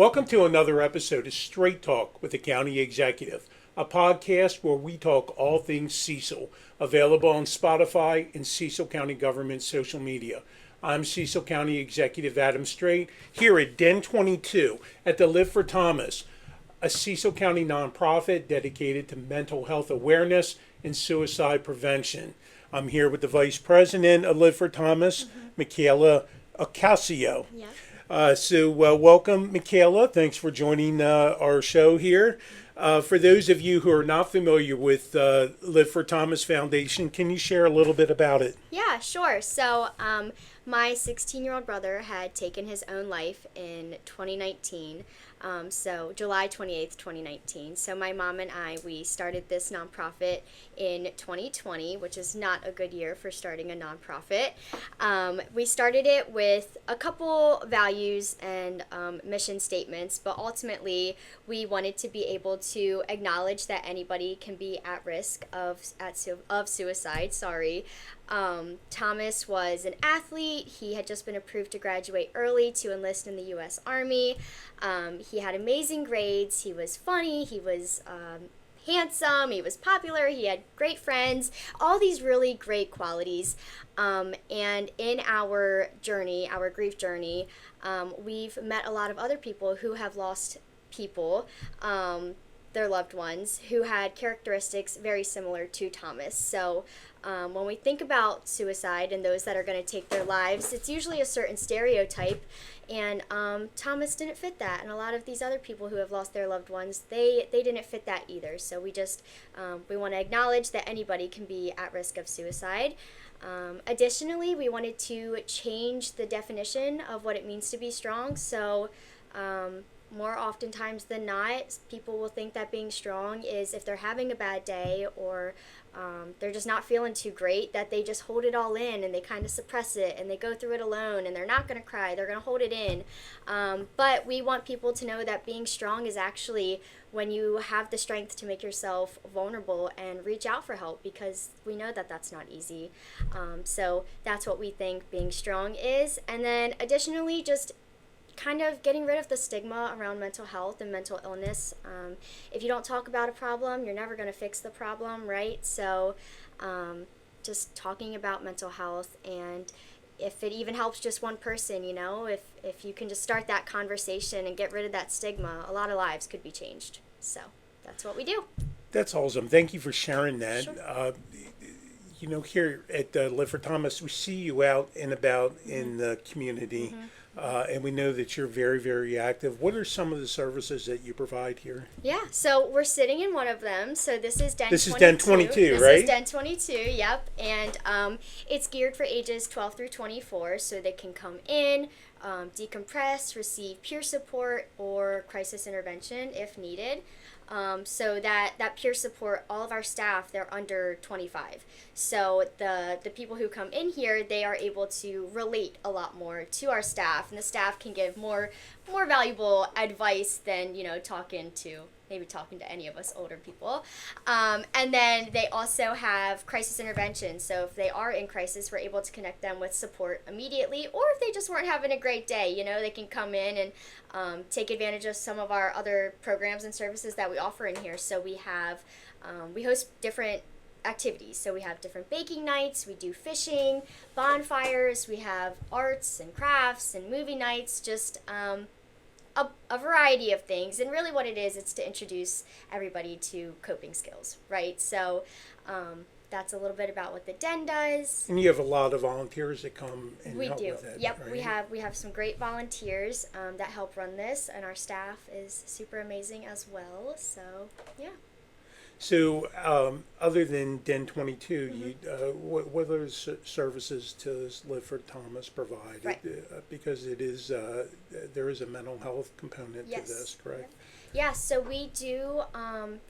Welcome to another episode of Straight Talk with the County Executive, a podcast where we talk all things Cecil, available on Spotify and Cecil County government social media. I'm Cecil County Executive Adam Streight, here at Den 22 at the LiveForThomas, a Cecil County nonprofit dedicated to mental health awareness and suicide prevention. I'm here with the Vice President of LiveForThomas, Michaela Ocasio. Yeah. Welcome, Michaela. Thanks for joining our show here. For those of you who are not familiar with LiveForThomas Foundation, can you share a little bit about it? Yeah, sure. So my 16-year-old brother had taken his own life in 2019. So July 28th, 2019. So my mom and I, we started this nonprofit in 2020, which is not a good year for starting a nonprofit. We started it with a couple values and mission statements, but ultimately we wanted to be able to acknowledge that anybody can be at risk of suicide. Thomas was an athlete. He had just been approved to graduate early to enlist in the U.S. Army. He had amazing grades. He was funny. He was handsome. He was popular. He had great friends. All these really great qualities. And in our journey, our grief journey, we've met a lot of other people who have lost people, their loved ones, who had characteristics very similar to Thomas. So when we think about suicide and those that are going to take their lives, it's usually a certain stereotype, and Thomas didn't fit that, and a lot of these other people who have lost their loved ones, they didn't fit that either. So we just we want to acknowledge that anybody can be at risk of suicide. Additionally, we wanted to change the definition of what it means to be strong. So more oftentimes than not, people will think that being strong is if they're having a bad day or they're just not feeling too great, that they just hold it all in and they kind of suppress it and they go through it alone and they're not going to cry, they're going to hold it in. But we want people to know that being strong is actually when you have the strength to make yourself vulnerable and reach out for help, because we know that that's not easy. So that's what we think being strong is. And then additionally, just kind of getting rid of the stigma around mental health and mental illness. If you don't talk about a problem, you're never going to fix the problem, right? So just talking about mental health, and if it even helps just one person, if you can just start that conversation and get rid of that stigma, a lot of lives could be changed. So that's what we do. That's awesome. Thank you for sharing that. Sure. Here at LiveForThomas, we see you out and about in the community. And we know that you're very, very active. What are some of the services that you provide here? Yeah, so we're sitting in one of them. So this is Den 22. This is Den 22, right? This is Den 22, yep. And it's geared for ages 12 through 24, so they can come in, decompress, receive peer support or crisis intervention if needed. So that peer support, all of our staff, they're under 25. So the people who come in here, they are able to relate a lot more to our staff, and the staff can give more valuable advice than talking to any of us older people. And then they also have crisis intervention. So if they are in crisis, we're able to connect them with support immediately, or if they just weren't having a great day, they can come in and take advantage of some of our other programs and services that we offer in here. So we have, we host different activities. So we have different baking nights, we do fishing, bonfires, we have arts and crafts and movie nights, just a variety of things. And really what it is, it's to introduce everybody to coping skills, right? So that's a little bit about what the Den does. And you have a lot of volunteers that come and help with it. Yep, right? we have some great volunteers that help run this, and our staff is super amazing as well. So yeah. So, other than Den 22, what other services does LiveForThomas provide? Right. Because it is there is a mental health component to this, correct? Yeah, so we do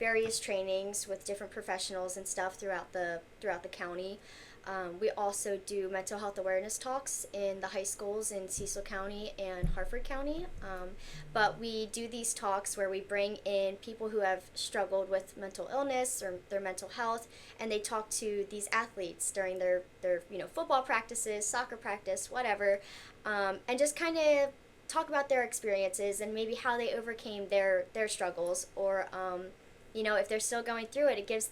various trainings with different professionals and stuff throughout the county. We also do mental health awareness talks in the high schools in Cecil County and Harford County. But we do these talks where we bring in people who have struggled with mental illness or their mental health, and they talk to these athletes during their football practices, soccer practice, whatever, and just kind of talk about their experiences and maybe how they overcame their struggles, or you know, if they're still going through it, it gives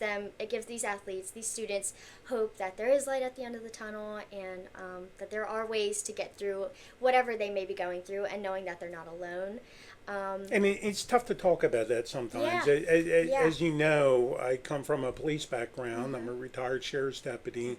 these athletes, these students, hope that there is light at the end of the tunnel, and that there are ways to get through whatever they may be going through, and knowing that they're not alone. And it's tough to talk about that sometimes. Yeah. As you know, I come from a police background. I'm a retired sheriff's deputy.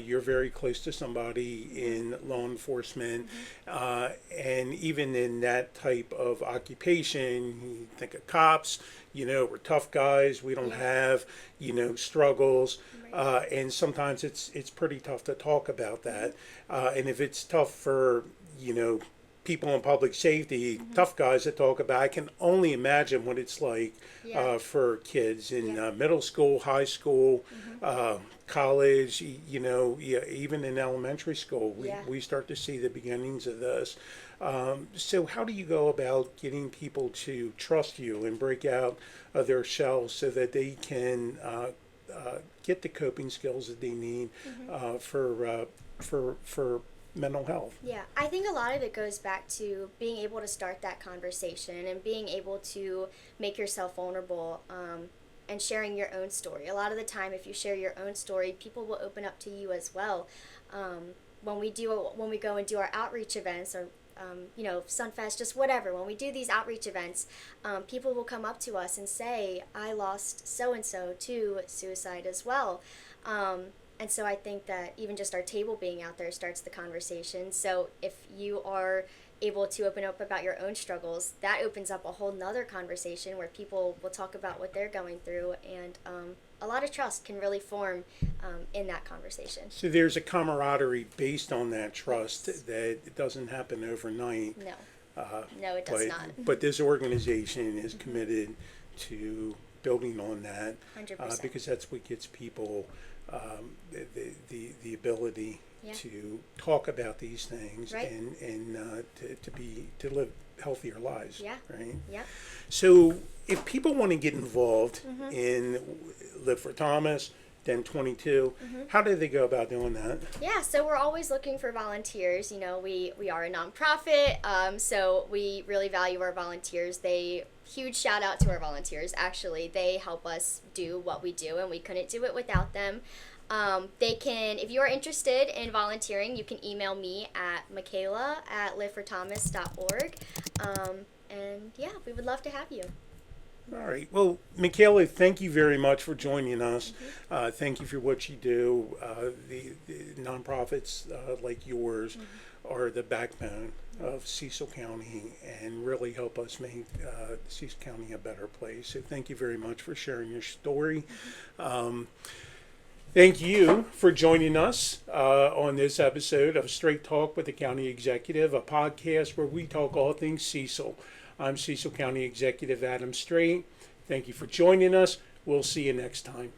You're very close to somebody in law enforcement. And even in that type of occupation, you think of cops, you know, we're tough guys. We don't have, you know, struggles. And sometimes it's pretty tough to talk about that. And if it's tough for, you know, people in public safety, tough guys to talk about, I can only imagine what it's like for kids in middle school, high school, college, you know, even in elementary school. We start to see the beginnings of this. So how do you go about getting people to trust you and break out of their shells so that they can get the coping skills that they need for mental health? Yeah, I think a lot of it goes back to being able to start that conversation and being able to make yourself vulnerable, and sharing your own story. A lot of the time, if you share your own story, people will open up to you as well. When we go and do our outreach events, or you know, Sunfest, just whatever, when we do these outreach events, people will come up to us and say, I lost so-and-so to suicide as well. And so I think that even just our table being out there starts the conversation. So if you are able to open up about your own struggles, that opens up a whole nother conversation where people will talk about what they're going through, and a lot of trust can really form in that conversation. So there's a camaraderie based on that trust that it doesn't happen overnight. No, it does not. But this organization is committed to building on that, 100%. because that's what gets people the ability to talk about these things, and to live healthier lives. Right. Yeah. So if people want to get involved in LiveForThomas, Den 22, how do they go about doing that? Yeah, so we're always looking for volunteers. You know, we are a nonprofit, so we really value our volunteers. Huge shout out to our volunteers. Actually, they help us do what we do, and we couldn't do it without them. If you are interested in volunteering, you can email me at Michaela@liveforthomas.org. And yeah, we would love to have you. All right. Well, Michaela, thank you very much for joining us. Thank you for what you do. The nonprofits like yours are the backbone of Cecil County and really help us make Cecil County a better place. So thank you very much for sharing your story. Thank you for joining us on this episode of Straight Talk with the County Executive, a podcast where we talk all things Cecil. I'm Cecil County Executive Adam Streight. Thank you for joining us. We'll see you next time.